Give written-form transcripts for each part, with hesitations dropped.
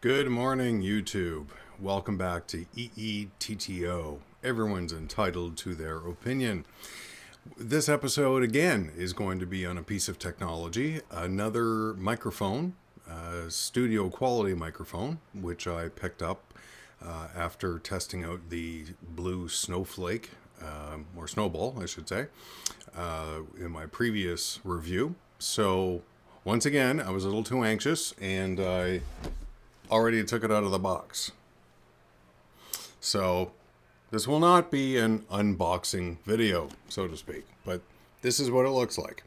Good morning, YouTube. Welcome back to EETTO. Everyone's entitled to their opinion. This episode, again, is going to be on a piece of technology, another microphone, studio quality microphone, which I picked up after testing out the Blue Snowflake, or Snowball, I should say, in my previous review. So, once again, I was a little too anxious, and I already took it out of the box. So this will not be an unboxing video, so to speak, but this is what it looks like.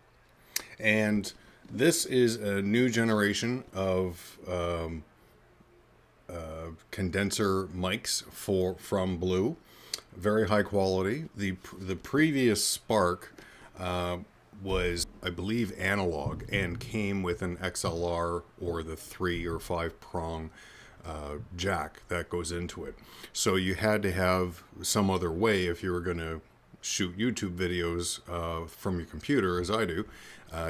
And this is a new generation of condenser mics from Blue, very high quality. The previous Spark was, I believe, analog and came with an XLR or the 3 or 5 prong jack that goes into it. So you had to have some other way if you were going to shoot YouTube videos from your computer, as I do,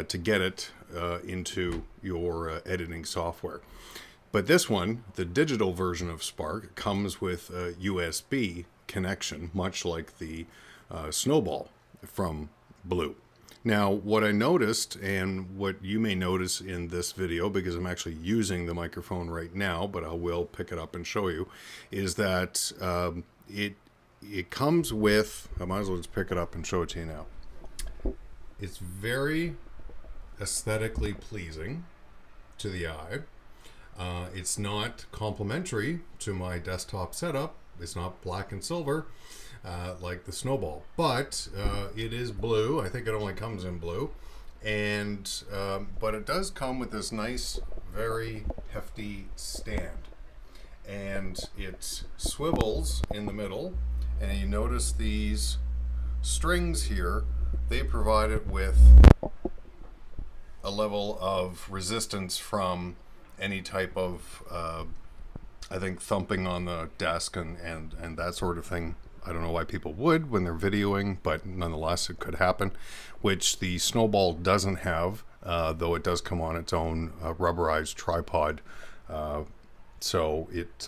to get it into your editing software. But this one, the digital version of Spark, comes with a USB connection, much like the Snowball from Blue. Now, what I noticed, and what you may notice in this video, because I'm actually using the microphone right now, but I will pick it up and show you, is that it comes with, I might as well just pick it up and show it to you now. It's very aesthetically pleasing to the eye. It's not complementary to my desktop setup. It's not black and silver. Like the Snowball, but it is blue. I think it only comes in blue, and but it does come with this nice, very hefty stand, and it swivels in the middle. And you notice these strings here; they provide it with a level of resistance from any type of, I think, thumping on the desk and that sort of thing. I don't know why people would when they're videoing, but nonetheless it could happen, which the Snowball doesn't have, though it does come on its own rubberized tripod. So it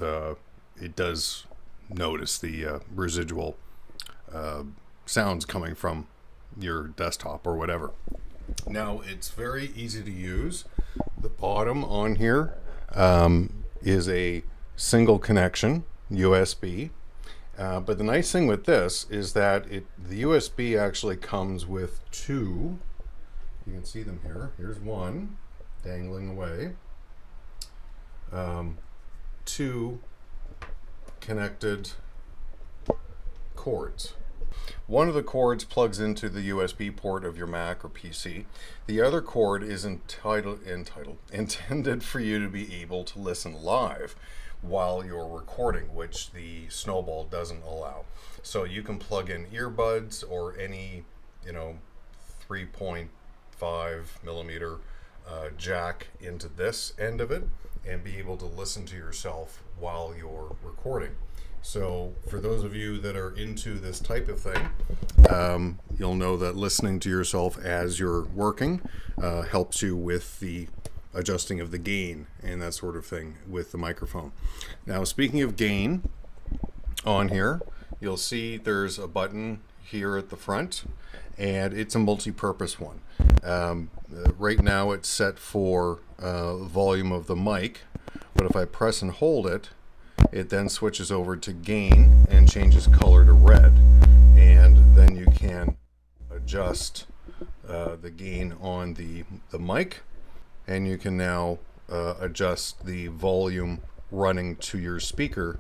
does notice the residual sounds coming from your desktop or whatever. Now, it's very easy to use. The bottom on here is a single connection USB. But the nice thing with this is that the USB actually comes with two. You can see them here. Here's one dangling away. Two connected cords. One of the cords plugs into the USB port of your Mac or PC. The other cord is intended for you to be able to listen live while you're recording, which the Snowball doesn't allow. So you can plug in earbuds or any 3.5 millimeter jack into this end of it and be able to listen to yourself while you're recording. So for those of you that are into this type of thing, you'll know that listening to yourself as you're working helps you with the adjusting of the gain and that sort of thing with the microphone. Now, speaking of gain, on here you'll see there's a button here at the front, and it's a multi-purpose one. Right now it's set for volume of the mic, but if I press and hold it, it then switches over to gain and changes color to red, and then you can adjust the gain on the mic, and you can now adjust the volume running to your speaker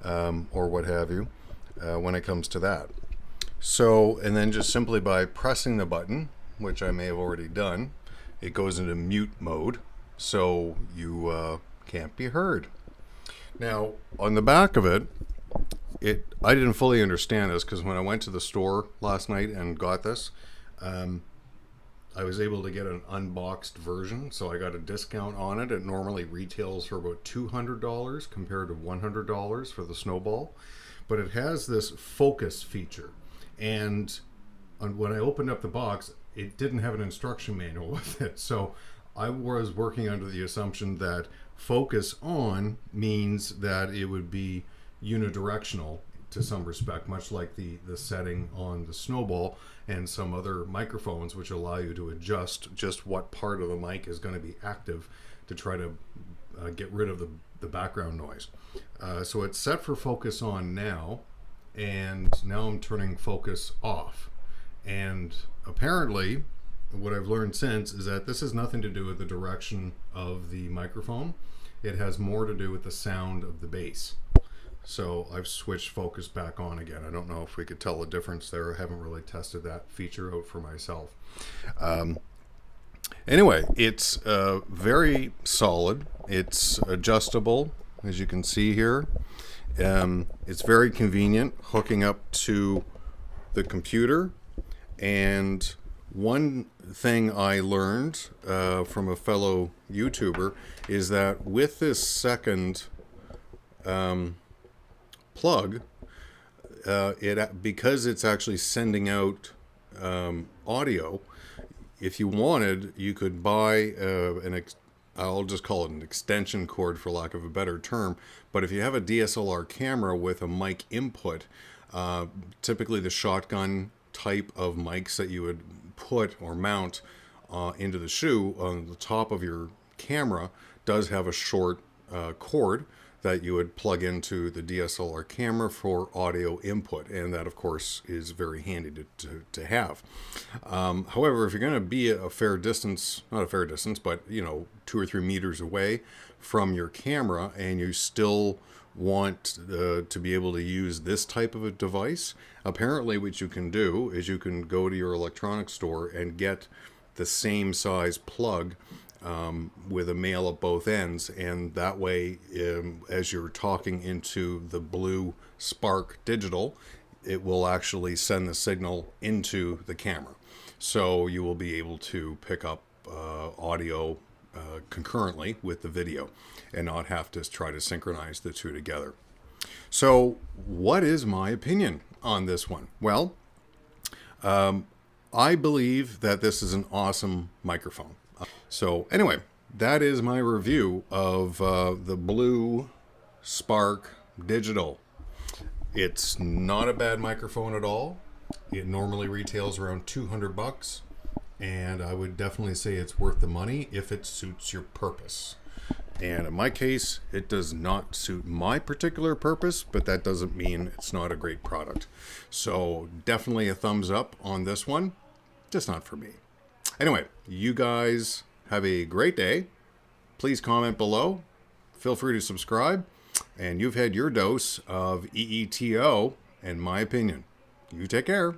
or what have you when it comes to that. So, and then just simply by pressing the button, which I may have already done, it goes into mute mode, so you can't be heard. Now, on the back of it, I didn't fully understand this because when I went to the store last night and got this, I was able to get an unboxed version, so I got a discount on it. It normally retails for about $200 compared to $100 for the Snowball, but it has this focus feature. And when I opened up the box, it didn't have an instruction manual with it, so I was working under the assumption that focus on means that it would be unidirectional to some respect, much like the setting on the Snowball and some other microphones, which allow you to adjust just what part of the mic is going to be active to try to get rid of the background noise. So it's set for focus on now, and now I'm turning focus off. And apparently, what I've learned since is that this has nothing to do with the direction of the microphone. It has more to do with the sound of the bass. So I've switched focus back on again. I don't know if we could tell the difference there. I haven't really tested that feature out for myself. Anyway, it's very solid. It's adjustable, as you can see here. It's very convenient hooking up to the computer. And one thing I learned from a fellow YouTuber is that with this second plug, because it's actually sending out audio, if you wanted, you could buy I'll just call it an extension cord for lack of a better term, but if you have a DSLR camera with a mic input, typically the shotgun type of mics that you would put or mount into the shoe on the top of your camera does have a short cord that you would plug into the DSLR camera for audio input, and that of course is very handy to have. However, if you're going to be a fair distance, not a fair distance, but 2 or 3 meters away from your camera, and you still want to be able to use this type of a device, apparently what you can do is you can go to your electronics store and get the same size plug with a male at both ends, and that way as you're talking into the Blue Spark Digital, it will actually send the signal into the camera, so you will be able to pick up audio concurrently with the video and not have to try to synchronize the two together. So what is my opinion on this one? Well, I believe that this is an awesome microphone. So anyway, that is my review of the Blue Spark Digital. It's not a bad microphone at all. It normally retails around $200, and I would definitely say it's worth the money if it suits your purpose. And in my case, it does not suit my particular purpose, but that doesn't mean it's not a great product. So definitely a thumbs up on this one, just not for me. Anyway, you guys have a great day. Please comment below. Feel free to subscribe. And you've had your dose of EETO and my opinion. You take care.